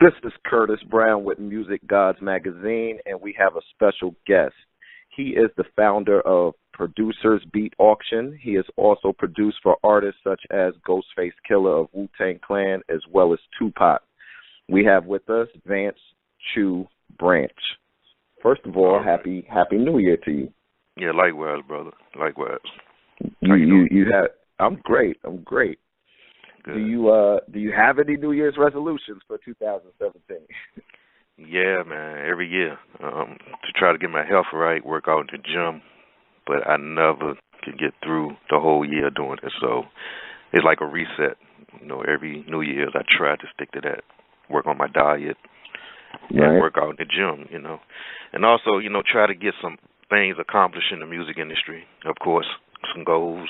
This is Curtis Brown with Music Gods Magazine, and we have a special guest. He is the founder of Producers Beat Auction. He has also produced for artists such as Ghostface Killer of Wu-Tang Clan, as well as Tupac. We have with us Vance Choo Branch. First of all, happy New Year to you. Yeah, likewise, brother. Likewise. I'm great. Good. Do you have any New Year's resolutions for 2017? Yeah, man, every year. To try to get my health right, work out in the gym, but I never can get through the whole year doing it. So it's like a reset. Every New Year's I try to stick to that. Work on my diet and work out in the gym, And also, try to get some things accomplished in the music industry. Of course, some goals.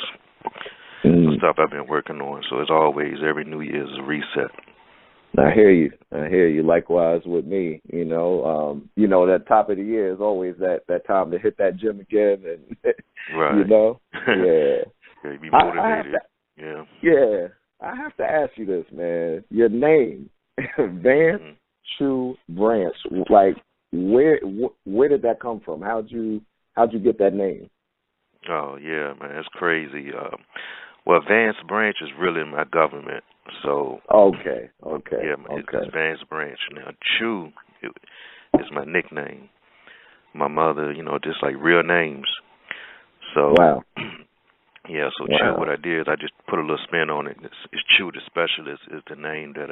Some stuff I've been working on. So it's always every New Year's a reset. I hear you. Likewise with me. That top of the year is always that time to hit that gym again, and right. Yeah. Be motivated. Yeah. I have to ask you this, man. Your name, Vance Choo Branch. Like, where did that come from? How'd you get that name? Oh yeah, man, it's crazy. Well, Vance Branch is really my government, so okay. Yeah, it's Vance Branch. Now, Choo is my nickname. My mother, just like real names. So wow. Yeah, so wow. Choo, what I did is I just put a little spin on it. It's Choo the Specialist is the name that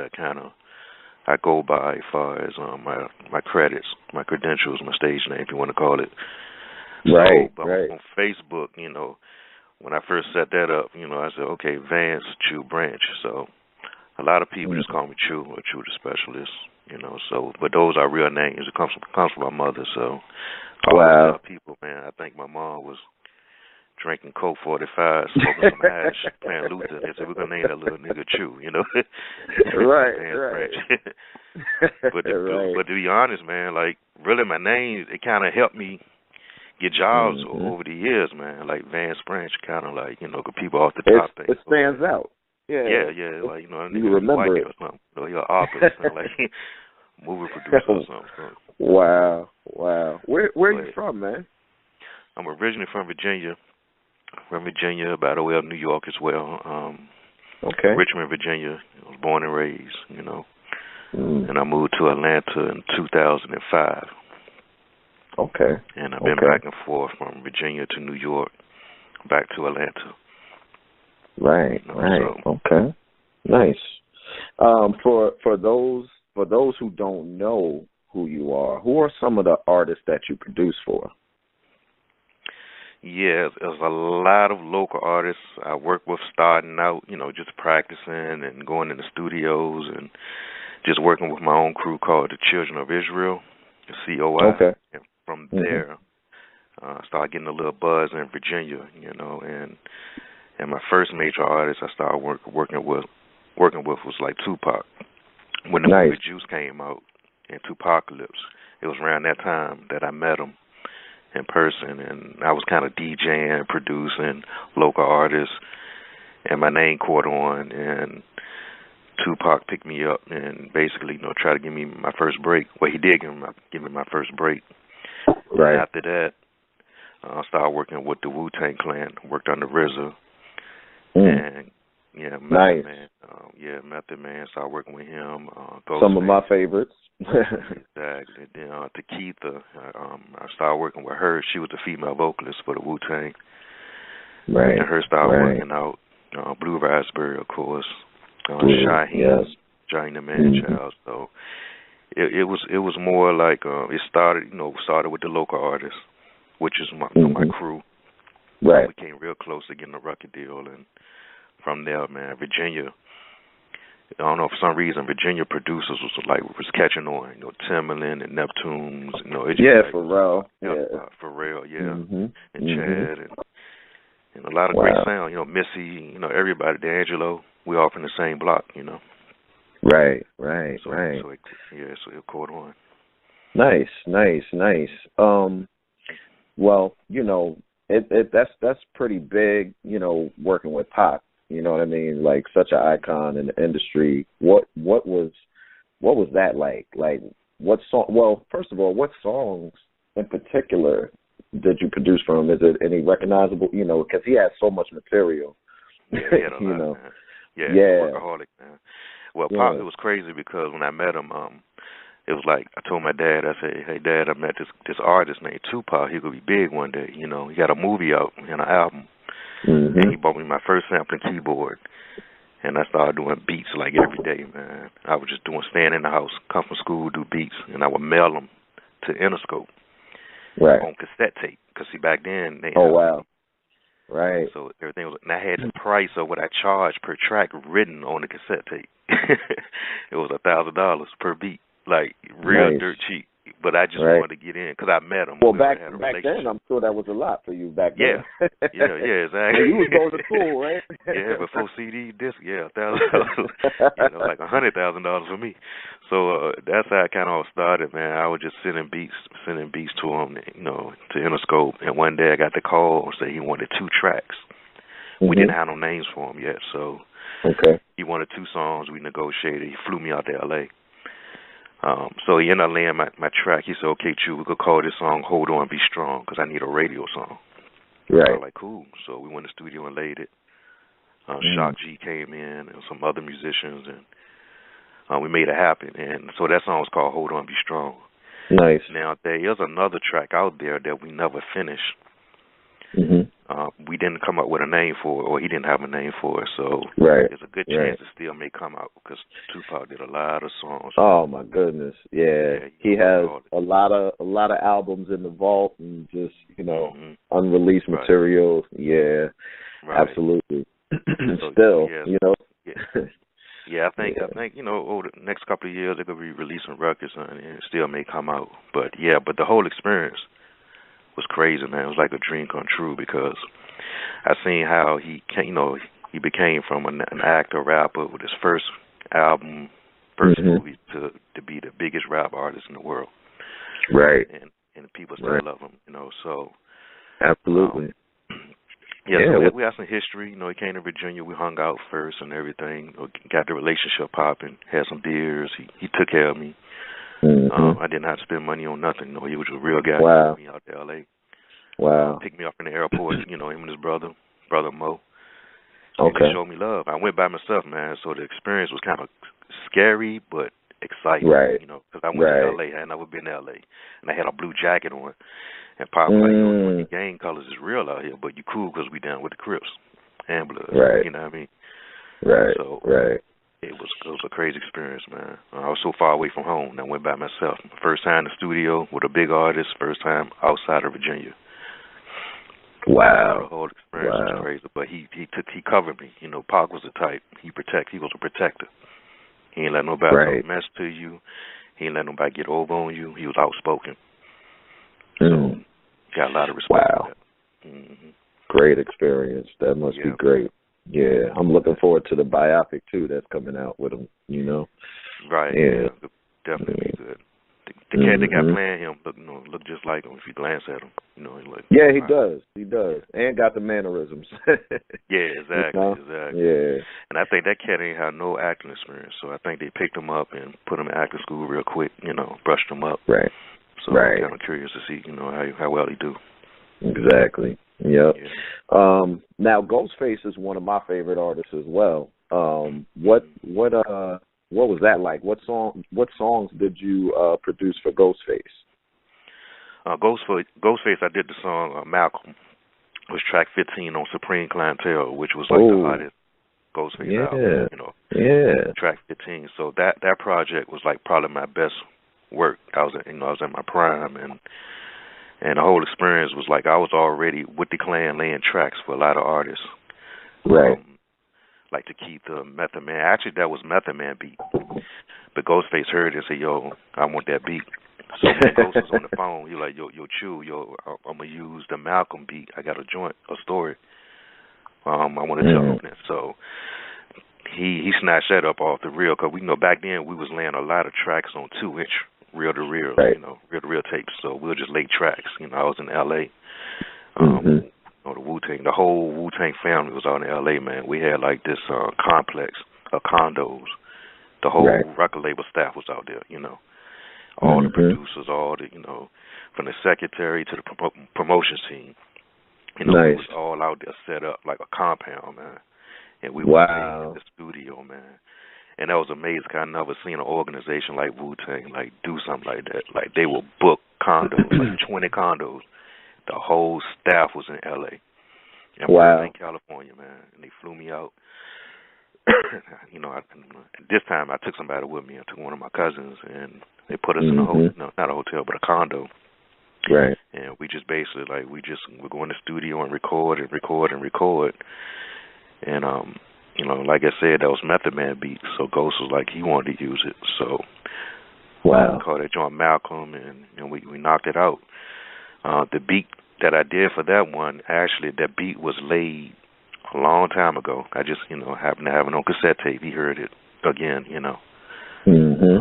I go by as far as my credits, my credentials, my stage name, if you want to call it. Right. But on Facebook, when I first set that up, I said, okay, Vance Choo Branch. So a lot of people just call me Choo or Choo the Specialist, So, but those are real names. It comes from my mother. So, I always tell people, man, I think my mom was drinking Coke 45, smoking some hash, playing Luther. They said, we're gonna name that little nigga Choo, Right. But to be honest, man, like really, my name it kind of helped me get jobs over the years, man. Like Vance Branch, kind of like people off the top. It stands out. Yeah. Like a you remember it or something. You're an artist, like movie producer or something. Wow. Where are you from, man? I'm originally from Virginia. About the way of New York as well. Okay. Richmond, Virginia. I was born and raised, and I moved to Atlanta in 2005. Okay. And I've been back and forth from Virginia to New York, back to Atlanta. Right. So. Okay. Nice. For those who don't know who you are, who are some of the artists that you produce for? Yeah, there's a lot of local artists I work with starting out, just practicing and going in the studios and just working with my own crew called the Children of Israel, the COI. Okay. And from there, I started getting a little buzz in Virginia, and my first major artist I started working with was like Tupac. When the movie Juice came out and Tupacalypse, it was around that time that I met him in person, and I was kind of DJing, producing local artists, and my name caught on, and Tupac picked me up and basically, tried to give me my first break. Well, he did give me my first break. Right. And after that, I started working with the Wu-Tang Clan, worked under RZA, and Method Man. Method Man, started working with him. Some of my favorites. Exactly. Then Takitha, I started working with her. She was the female vocalist for the Wu-Tang. Right. And her started working out. Blue Raspberry, of course. Shaheen, Shaheen the Man-Child. So it was more like it started with the local artists, which is my crew. Right. We came real close to getting a record deal, and from there, man, Virginia. I don't know, for some reason, Virginia producers was catching on. Timberland and Neptunes. Pharrell. Pharrell, and Chad, and a lot of great sound. Missy, everybody, D'Angelo. We all from the same block, Right. So it caught on. Nice. Well, that's pretty big. Working with Pac. You know what I mean? Like such an icon in the industry. What was what was that like? Like, what song? Well, first of all, what songs in particular did you produce for him? Is it any recognizable? You know, because he has so much material. Yeah, he had a You lot, know. man. Yeah, he's Yeah. a workaholic, man. Well, Pop, it was crazy because when I met him, it was like I told my dad, I said, "Hey, Dad, I met this artist named Tupac. He could be big one day. You know, he got a movie out and an album, and he bought me my first sampling keyboard." And I started doing beats like every day, man. I was just staying in the house, come from school, do beats, and I would mail them to Interscope on cassette tape. Because, see, back then, they Oh, wow. Right. So everything was, and I had the price of what I charged per track written on the cassette tape. It was $1,000 per beat, like real dirt cheap. But I just wanted to get in because I met him. Well, back then, I'm sure that was a lot for you back then. Yeah, exactly. You was going to school, right? Yeah, before CD disc, $1,000, like $100,000 for me. So that's how it kind of all started, man. I was just sending beats to him, you know, to Interscope. And one day I got the call and said he wanted 2 tracks. We didn't have no names for him yet, so he wanted 2 songs. We negotiated. He flew me out to L.A. So he ended up laying my track. He said, "Okay, Choo, we could call this song 'Hold On, Be Strong' because I need a radio song." Right. So I was like, cool. So we went to the studio and laid it. Shock G came in and some other musicians, and we made it happen. And so that song was called 'Hold On, Be Strong.' Nice. Now, there is another track out there that we never finished. We didn't come up with a name for it, or he didn't have a name for it, so there's a good chance it still may come out because Tupac did a lot of songs. Oh my goodness, yeah. He has a lot of albums in the vault and just unreleased material. Yeah, absolutely. So, still, you know. Yeah, I think over the next couple of years they could be releasing records and it still may come out. But the whole experience was crazy, man. It was like a dream come true because I seen how he became from an actor, rapper with his first album, first movie to be the biggest rap artist in the world. Right. And people still love him, so. Absolutely. So we had some history. He came to Virginia. We hung out first and everything. Got the relationship popping. Had some beers. He took care of me. I didn't have to spend money on nothing. He was a real guy. Wow. He took me out to L.A. Wow. Picked me up in the airport. Him and his brother Mo. Okay. He showed me love. I went by myself, man. So the experience was kind of scary but exciting. Right. Because I went to L.A. I had never been to L.A. and I had a blue jacket on. And Pop was like, your gang colors is real out here, but you cool because we down with the Crips and Bloods. Right. You know what I mean? Right. So it was a crazy experience, man. I was so far away from home, and I went by myself. First time in the studio with a big artist. First time outside of Virginia. Wow. The whole experience was crazy, but he covered me. Pac was the type. He was a protector. He ain't let nobody mess to you. He ain't let nobody get over on you. He was outspoken. So got a lot of respect for that. Great experience. That must be great. Yeah, I'm looking forward to the biopic too that's coming out with him, Right. Yeah. Definitely be good. The cat that got playing him look just like him if you glance at him. He does. He does. And got the mannerisms. Yeah, exactly. Exactly. Yeah. And I think that cat ain't had no acting experience, so I think they picked him up and put him in acting school real quick, brushed him up. Right. So I'm kind of curious to see, how well he do. Exactly. Yep. Yeah. Now Ghostface is one of my favorite artists as well. What was that like? What songs did you produce for Ghostface? Ghostface, I did the song Malcolm. It was track 15 on Supreme Clientele, which was like the hottest Ghostface album. Yeah. Track 15. So that project was like probably my best work. I was in my prime, and the whole experience was like I was already with the Clan laying tracks for a lot of artists. Right. Like to keep the Method Man. Actually, that was Method Man beat. But Ghostface heard it and said, "Yo, I want that beat." So when Ghost was on the phone, he was like, "Yo, Choo, I'm gonna use the Malcolm beat. I got a story. I want to tell him that." So he snatched that up off the reel because we back then we was laying a lot of tracks on 2-inch reel to reel, reel to reel tapes. So we'll just lay tracks. I was in L.A. The whole Wu-Tang family was out in L.A., man. We had like this complex of condos the whole record label staff was out there, you know. All the producers, all the, you know, from the secretary to the promotions team. You know, it was all out there set up like a compound, man. And we were in the studio, man. And that was amazing. I never seen an organization like Wu-Tang like do something like that. Like they will book condos, like 20 condos. The whole staff was in L.A. And we were in California, man. And they flew me out. You know, this time I took somebody with me. I took one of my cousins, and they put us in a hotel, no, not a hotel, but a condo. Right. And we just basically we go in the studio and record and record and record. And you know, like I said, that was Method Man beats. So Ghost was like he wanted to use it. So we called that joint Malcolm, and we knocked it out. The beat that I did for that one, actually, that beat was laid a long time ago. I just, you know, happened to have it on cassette tape. He heard it again, you know.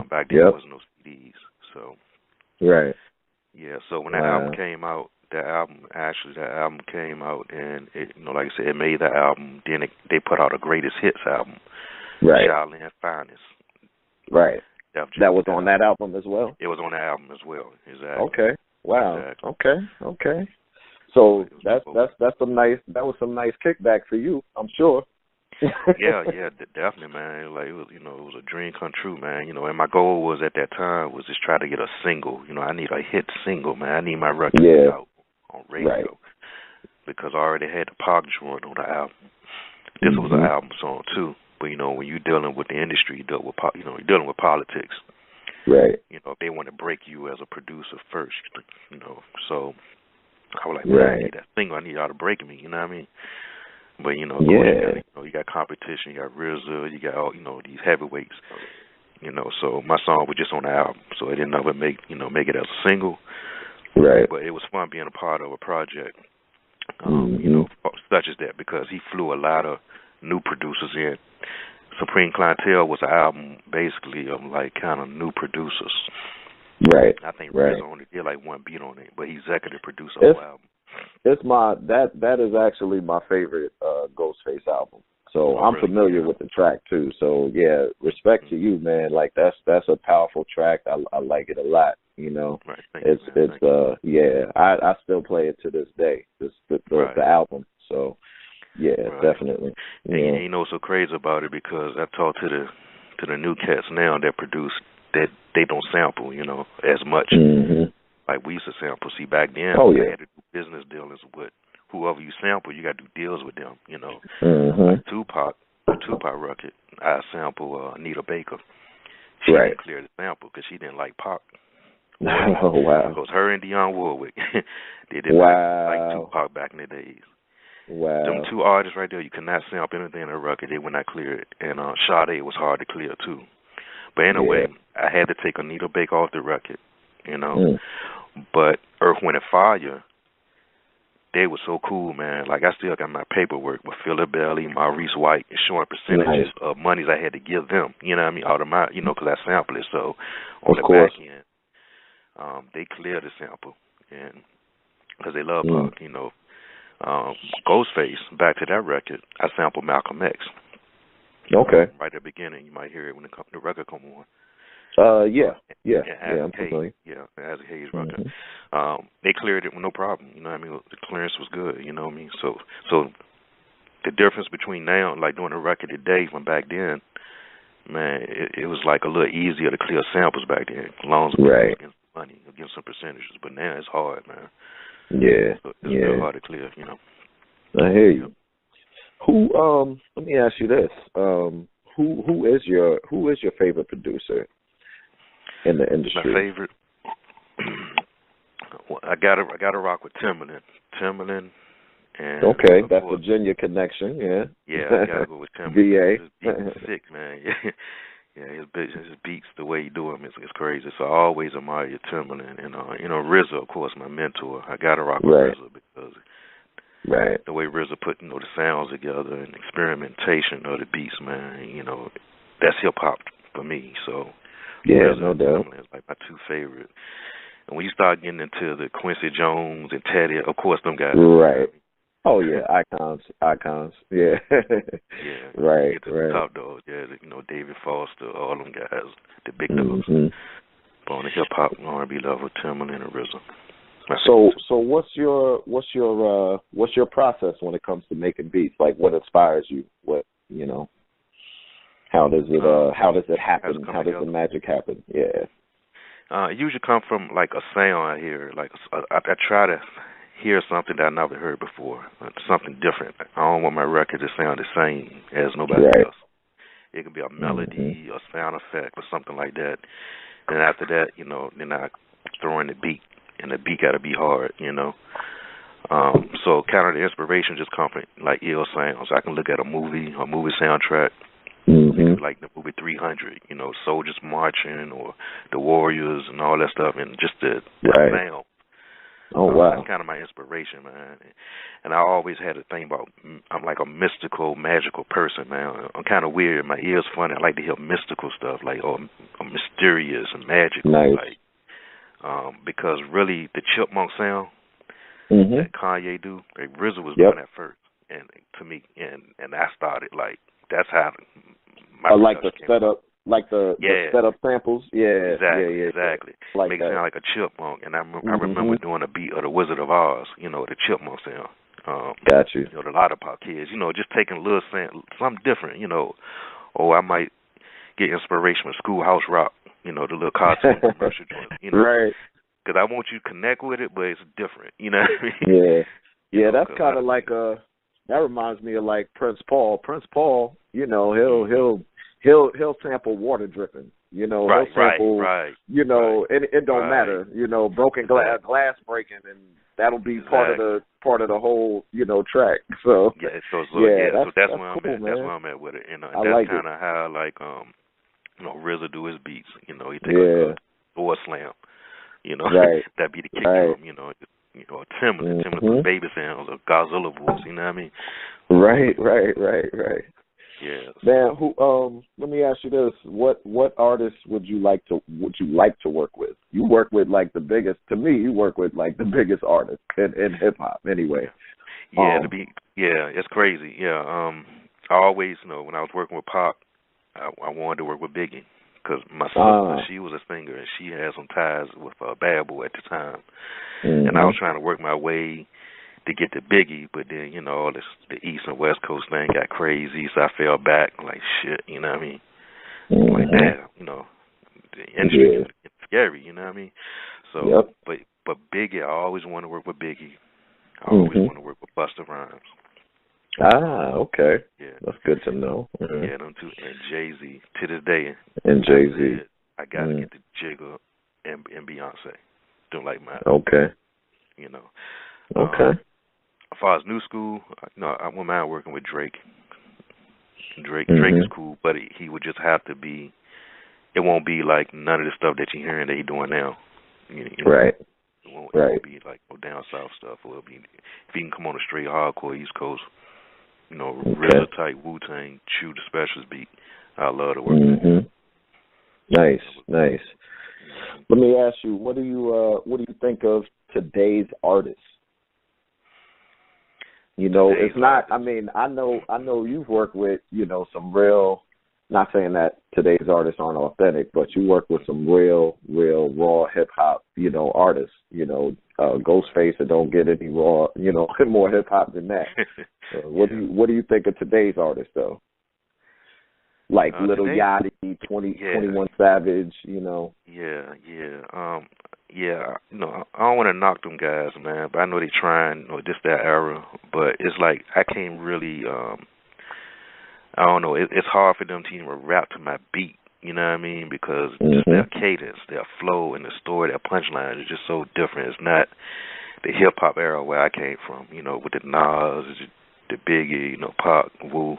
Back then there was no CDs, so. Right. Yeah, so when that album came out, that album came out, and it, you know, like I said, it made the album. Then they put out a greatest hits album, right? Shaolin Finest, right? That was on that album as well. It was on the album as well. Exactly. Okay. Wow. Exactly. Okay. So that's some nice. That was some nice kickback for you, I'm sure. yeah, definitely, man. Like it was, you know, it was a dream come true, man. You know, and my goal was at that time was just try to get a single. You know, I need a hit single, man. I need my record out on radio because I already had the Pac joint on the album. This was an album song too, but you know, when you're dealing with the industry, you're dealing with politics. Right. You know, they want to break you as a producer first. You know, so I was like, man, I need that single. I need y'all to break me. You know what I mean? But you know, you got competition, you got RZA, you got all, you know, these heavyweights. You know, so my song was just on the album, so it didn't ever make it as a single. Right. But it was fun being a part of a project, you know, such as that, because he flew a lot of new producers in. Supreme Clientele was an album basically of like kind of new producers. Right. I think RZA only did like one beat on it, but he executive produced the whole album. It's that is actually my favorite Ghostface album. So I'm really familiar with the track too. So yeah, respect to you, man. Like that's a powerful track. I like it a lot. You know, I still play it to this day. The album. So yeah, definitely. And you know what's so crazy about it, because I talked to the new cats now that produce that they don't sample, you know, as much. Like we used to sample. See, back then, I had to do business dealings with whoever you sample. You got to do deals with them, you know. Like the Tupac record, I sample Anita Baker. She didn't clear the sample because she didn't like Pac. Oh, wow. Because her and Dionne Warwick, they didn't like Tupac back in the days. Wow. Them two artists right there, you cannot sample anything in a record. They would not clear it. And Sade was hard to clear, too. But anyway, I had to take Anita Baker off the record, you know. But Earth, Wind & Fire, they were so cool, man. Like, I still got my paperwork with Philip Bailey, Maurice White, and showing percentages of monies I had to give them, you know what I mean, out of my, you know, because I sampled it. So on the back end, they cleared the sample, and because they love Pac, you know. Ghostface, back to that record, I sampled Malcolm X. Okay. Right at the beginning, you might hear it when the record come on. I'm familiar. As a Hayes record. They cleared it with no problem. You know what I mean? The clearance was good. You know what I mean? So the difference between now and like doing a record today from back then, man, it was like a little easier to clear samples back then, as long as we get some money, get some percentages. But now it's hard, man. Yeah, so it's real hard to clear. You know. I hear you. Who? Let me ask you this. Who is your favorite producer in the industry? My favorite. Well, I gotta rock with Timbaland. And that's Virginia connection. Yeah, I gotta go with Timbaland. VA. His beats sick, man. His beats, the way he do them is crazy. So I always admire Timbaland, and you know, RZA, of course, my mentor. I gotta rock with RZA because the way RZA put, you know, the sounds together and experimentation of the beats, man. You know, that's hip hop for me. So RZA no doubt. Timbaland is like my two favorite. And when you start getting into the Quincy Jones and Teddy, of course, them guys. Oh yeah, icons. Yeah. Yeah, you Right, get to the right. top dogs. Yeah, David Foster, all them guys, the big dogs. Mhm. But on the hip hop R&B level, Timbaland and RZA. My favorite So two. so what's your process when it comes to making beats? Like what inspires you? What how does it How's it happen? come How does the together? magic happen? Yeah. It usually come from like a sound I hear. Like I try to hear something that I never heard before, something different. I don't want my record to sound the same as nobody Right. else. It could be a Mhm. melody, a sound effect, or something like that. Then after that, then I throw in the beat, and the beat got to be hard. So kind of the inspiration just comes from like ill sounds. I can look at a movie soundtrack. It could Mhm. be like the movie 300, soldiers marching or the Warriors and all that stuff, and just the Right. sound. Oh That's wow. kind of my inspiration, man. And I always had a thing about I'm like a mystical, magical person, man. I'm kind of weird. My ears funny. I like to hear mystical stuff, like mysterious and magical, Nice. like because really the chipmunk sound Mhm. that Kanye do, like RZA was doing Yep. that first, and to me, and I started like that's how my I like the production came about. setup, like the Yeah, setup samples. Yeah. Yeah. exactly, Yeah. Yeah. exactly. Like Make it that. sound like a chipmunk, and I remember Mhm. doing a beat of the Wizard of Oz, the chipmunk sound. Got you. The Lollipop Kids, just taking a little something different, or I might get inspiration from Schoolhouse Rock, the little cartoon commercial joint, Right. because I want you to connect with it, but it's different, you know what I mean? Yeah. Yeah, that's Because a kind lot of of like things. that reminds me of like Prince Paul. Prince Paul, Hmm. he'll sample water dripping. He'll Right, right, sample, right, right, it don't right. matter, broken Exactly, glass breaking, and that'll be exactly. part of the whole, track. So, Yeah, yeah, so that's that's where I'm cool, at. That's man. where I'm at with it, I and that's like it. kind of how like RZA do his beats. He take a Yeah. door slam, Right. that be the kick Right. drum, Timbaland do the Mhm. baby sounds or Godzilla voice. You know what I mean? Right. Right. Right. Right. Yeah. Man, So let me ask you this. What artists would you like to work with? You work with like the biggest to me, you work with like the biggest artists in hip hop anyway. yeah, it's crazy. Yeah. I always when I was working with Pop, I wanted to work with Biggie. Because my sister, Ah. she was a singer, and she had some ties with Bad Boy at the time. And I was Mhm. trying to work my way to get to Biggie, but then all this the East and West Coast thing got crazy, so I fell back like shit. You know what I mean? Like Mhm. damn, the industry Yeah. getting scary. You know what I mean? So, Yep. but Biggie, I always want to work with Biggie. I always Mhm. want to work with Busta Rhymes. Ah, okay. Yeah, That's good to know. Mhm. yeah, them two, and Jay-Z. To this day, And I Jay-Z. said I got to Mm. get the Jigga and Beyonce. Don't like mine. Okay. You know. Okay. As far as new school, I wouldn't mind working with Drake. Drake is Mhm. cool, but he would just have to be. It won't be like none of the stuff that you're hearing that he's doing now. You know, Right. it won't Right. be like no down south stuff. Or it'll be if he can come on a straight hardcore East Coast, Okay. RZA type Wu Tang, Choo the Specialist beat. I love to work with him. Mhm. Nice. That would, Nice. mm-hmm. Let me ask you, what do you think of today's artists? It's Today's not. I artists. mean, I know you've worked with, some real. Not saying that today's artists aren't authentic, but you work with some real raw hip hop, artists. Ghostface that don't get any raw, more hip hop than that. Yeah. What do you think of today's artists though? Like Little Today, Yachty, yeah. 21 Savage, Yeah, yeah. Yeah, I don't want to knock them guys, man, but I know they trying, just that era, but it's like I can't really I don't know, it's hard for them to even rap to my beat, you know what I mean? Because just their Mhm. cadence, their flow and the story, their punchline is just so different. It's not the hip hop era where I came from, with the Nas, the Biggie, Pac, Wu.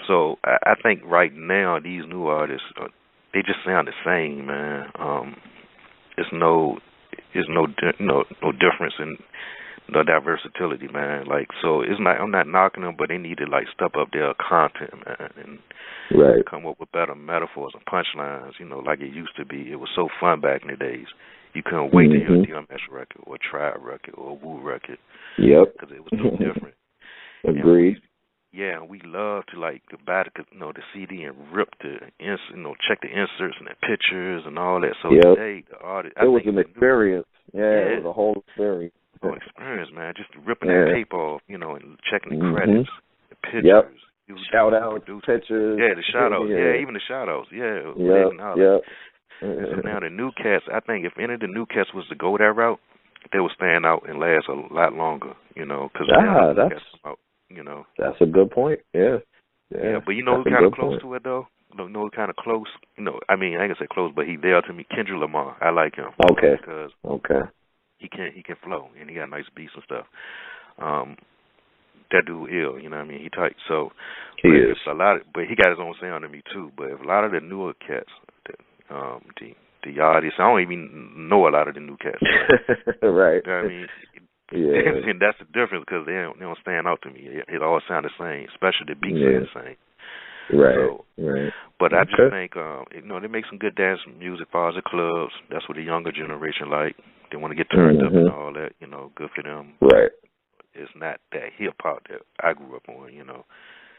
So I think right now these new artists, they just sound the same, man. It's no, no difference in no versatility, man. Like, so it's not. I'm not knocking them, but they need to like step up their content, man, and Right. come up with better metaphors and punchlines. Like it used to be. It was so fun back in the days. You couldn't wait to hear a DMX record or a Tribe record or a Wu record. Yep. Because it was so different. Agreed. And we love to like buy the CD and rip check the inserts and the pictures and all that. So today the artist, it was an experience. Yeah, it was a whole experience. Whole experience, man. Just ripping that paper off, and checking the credits, the pictures. Yep. Shout out pictures. Yeah, the shout outs. Yeah, even the shout outs. Yeah. So now the new cats, I think if any of the new cats was to go that route, they would stand out and last a lot longer, because now the new cats come out, That's a good point. Yeah. But who's kind of close to it though? Kind of close. I mean, I ain't gonna say close, but he there to me. Kendrick Lamar. I like him. Okay. Because he can flow and he got nice beats and stuff. That dude ill, he tight. So he is but he got his own sound to me too. But if a lot of the newer cats, the artists, I don't even know a lot of the new cats. Right. You know what I mean? Yeah. And that's the difference because they don't stand out to me. It all sound the same, especially the beats are the same. Right. So, right. But I just think, they make some good dance music as far as the clubs. That's what the younger generation like. They want to get turned up and all that. Good for them. Right. It's not that hip hop that I grew up on.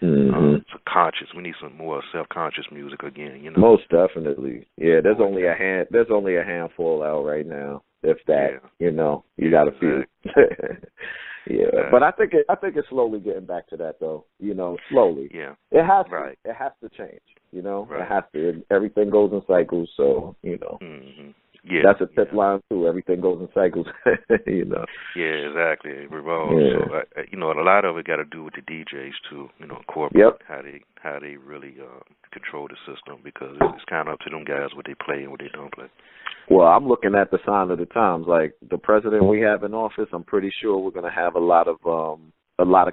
It's conscious. We need some more self-conscious music again. Most definitely. Yeah. There's only a handful out right now. If that, you got a few. Yeah, but I think it's slowly getting back to that though. Slowly. Yeah, it has to. Right. It has to change. Right. It has to. Everything goes in cycles. So Yeah, that's a tip line too. Everything goes in cycles. Yeah, exactly. It revolves. Yeah. So a lot of it got to do with the DJs too. Corporate how they really control the system because it's kind of up to them guys what they play and what they don't play. Well, I'm looking at the sign of the times. Like the president we have in office, I'm pretty sure we're going to have a lot of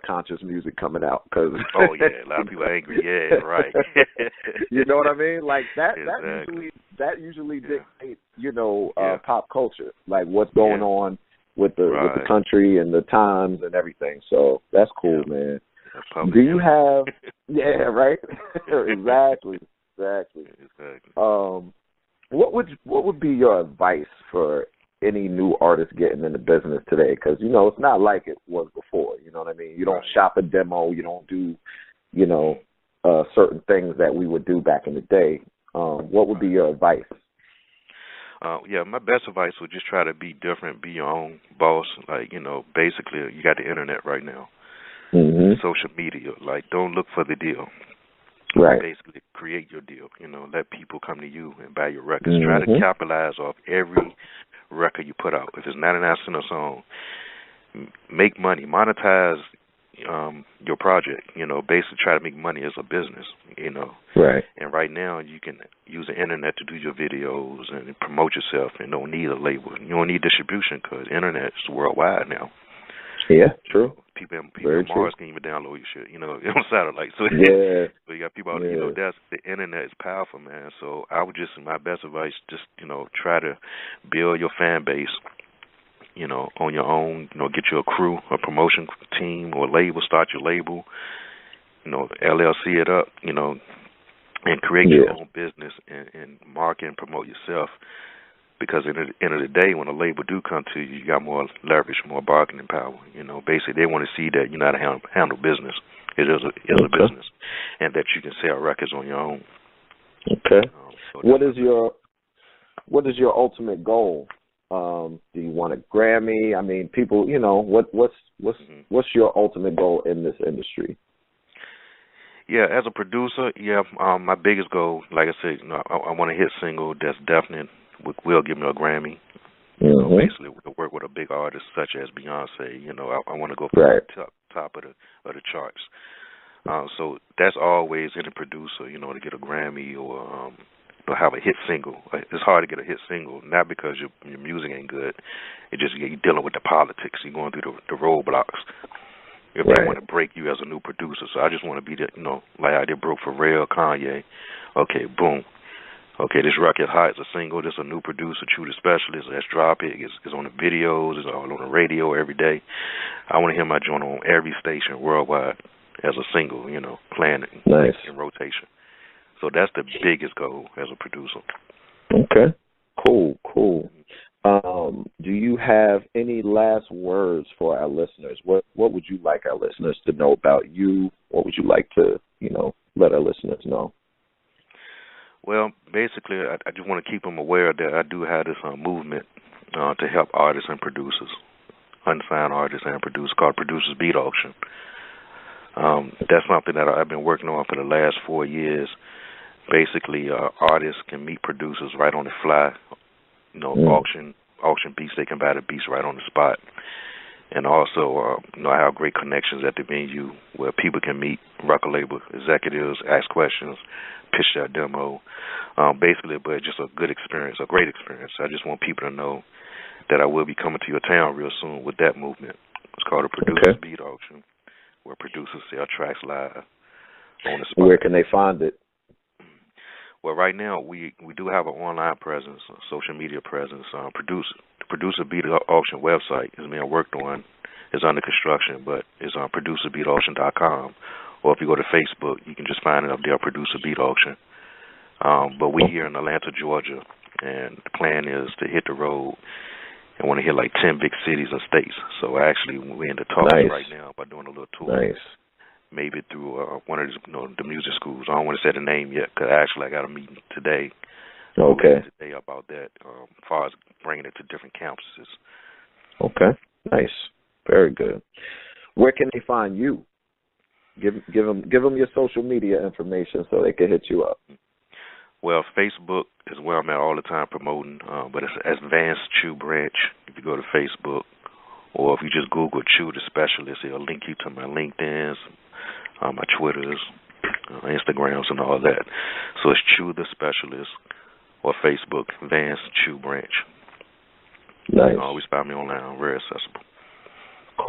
conscious music coming out. Cause oh yeah, a lot of people are angry. Yeah, right. You know what I mean? Like that. Exactly. That usually dictates, pop culture, like what's going on with the country and the times and everything. So that's cool, man. Do you have? Yeah, right. Exactly. What would be your advice for any new artist getting in the business today? Because it's not like it was before. You know what I mean? You don't shop a demo. You don't do certain things that we would do back in the day. What would be your advice? My best advice would just try to be different, be your own boss. Like basically, you got the internet right now, social media. Like, don't look for the deal. Right. Basically, create your deal. Let people come to you and buy your records. Try to capitalize off every record you put out. If it's 99 cents a song, make money, monetize your project. Basically try to make money as a business. Right. And right now, you can use the internet to do your videos and promote yourself, and don't need a label. You don't need distribution because internet is worldwide now. Yeah, true. People in Mars can even download your shit, on satellite. So so you got people out there, that's the internet is powerful, man. So I would my best advice, just, try to build your fan base, on your own, get you a crew, a promotion team or label, start your label, LLC it up, and create your own business and market and promote yourself. Because at the end of the day, when a label do come to you, you got more leverage, more bargaining power. Basically they want to see that you know how to handle business. It is a business, and that you can sell records on your own. Okay. So what is your ultimate goal? Do you want a Grammy? I mean, people, what's your ultimate goal in this industry? Yeah, as a producer, my biggest goal, like I said, I want a hit single that's definite. Will give me a Grammy. Basically to work with a big artist such as Beyonce. I want to go for the top of the charts. So that's always in a producer, to get a Grammy or have a hit single. It's hard to get a hit single, not because your music ain't good. It's just you're dealing with the politics. You're going through the roadblocks. If they want to break you as a new producer, so I just want to be that, like I did broke Pharrell, Kanye. Okay, boom. Okay, this record hot, it's a single, this is a new producer, Choo the Specialist, let's drop it. It's on the videos, it's all on the radio every day. I want to hear my joint on every station worldwide as a single, playing in rotation. So that's the biggest goal as a producer. Okay, cool. Do you have any last words for our listeners? What would you like our listeners to know about you? What would you like to, let our listeners know? Well, basically, I just want to keep them aware that I do have this movement to help artists and producers, unsigned artists and producers, called Producers Beat Auction. That's something that I've been working on for the last 4 years. Basically, artists can meet producers right on the fly. Auction beats. They can buy the beats right on the spot. And also, I have great connections at the venue where people can meet record label executives, ask questions, pitch their demo. Basically, but just a good experience, a great experience. I just want people to know that I will be coming to your town real soon with that movement. It's called a Producers Beat Auction, where producers sell tracks live on the spot. Where can they find it? Well, right now we do have an online presence, a social media presence. The Producer Beat Auction website is being worked on. It's under construction, but it's on producerbeatauction.com. Or if you go to Facebook, you can just find it up there, Producer Beat Auction. But we're here in Atlanta, Georgia, and the plan is to hit the road and want to hit like 10 big cities and states. So actually, we're in the talks right now about doing a little tour. Nice. Maybe through one of the music schools. I don't want to say the name yet because actually I got a meeting today. Okay. Today about that, as far as bringing it to different campuses. Okay. Nice. Very good. Where can they find you? Give them your social media information so they can hit you up. Well, Facebook is where I'm at all the time promoting, but it's as Vance Choo Branch. If you go to Facebook, or if you just Google Choo the Specialist, it'll link you to my LinkedIn's, my Twitters, Instagrams, and all that. So it's Choo the Specialist, or Facebook, Vance Choo Branch. Nice. You can always find me online. Very accessible.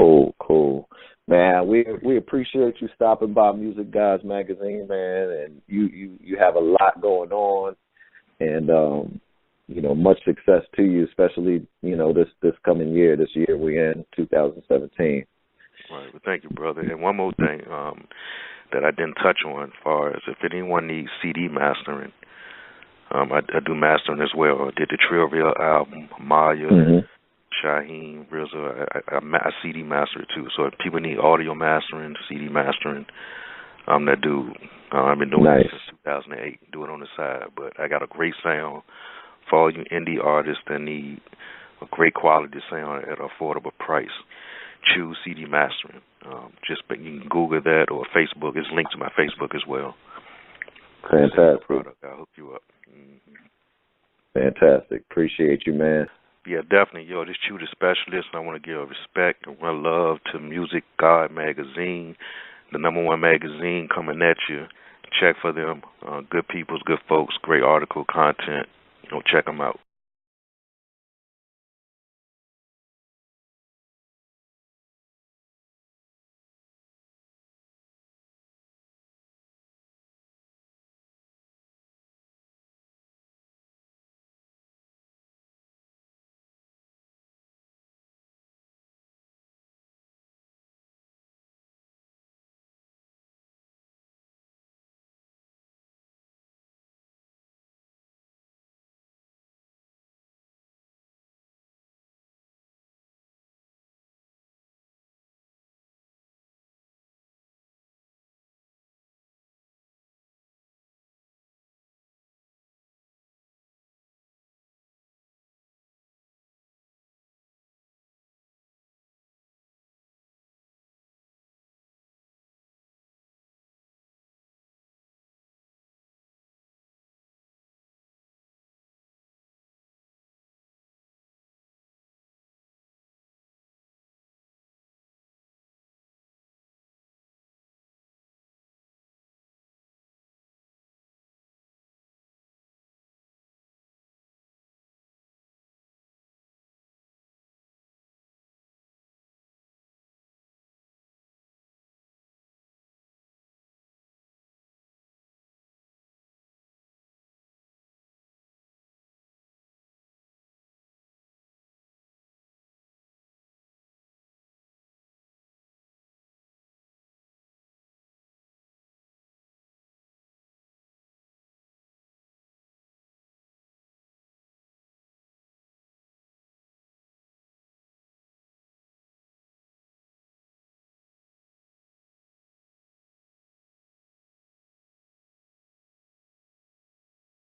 Cool. Man, we appreciate you stopping by Music Gawds Magazine, man, and you have a lot going on, and much success to you, especially this coming year, this year we're in 2017. Right. Well, thank you, brother. And one more thing that I didn't touch on, as far as if anyone needs CD mastering, I do mastering as well. I did the Trillville album, Maya, Shaheem, RZA. I CD master it too. So if people need audio mastering, CD mastering, I'm that dude. I've been doing it since 2008, do it on the side. But I got a great sound for all you indie artists that need a great quality sound at an affordable price. Choo CD mastering. You can Google that or Facebook. It's linked to my Facebook as well. Fantastic. I'll hook you up. Fantastic. Appreciate you, man. Yeah, definitely. This Choo the Specialist. I want to give respect and one love to Music Gawds Magazine, the #1 magazine coming at you. Check for them. Good people, good folks, great article content. Check them out.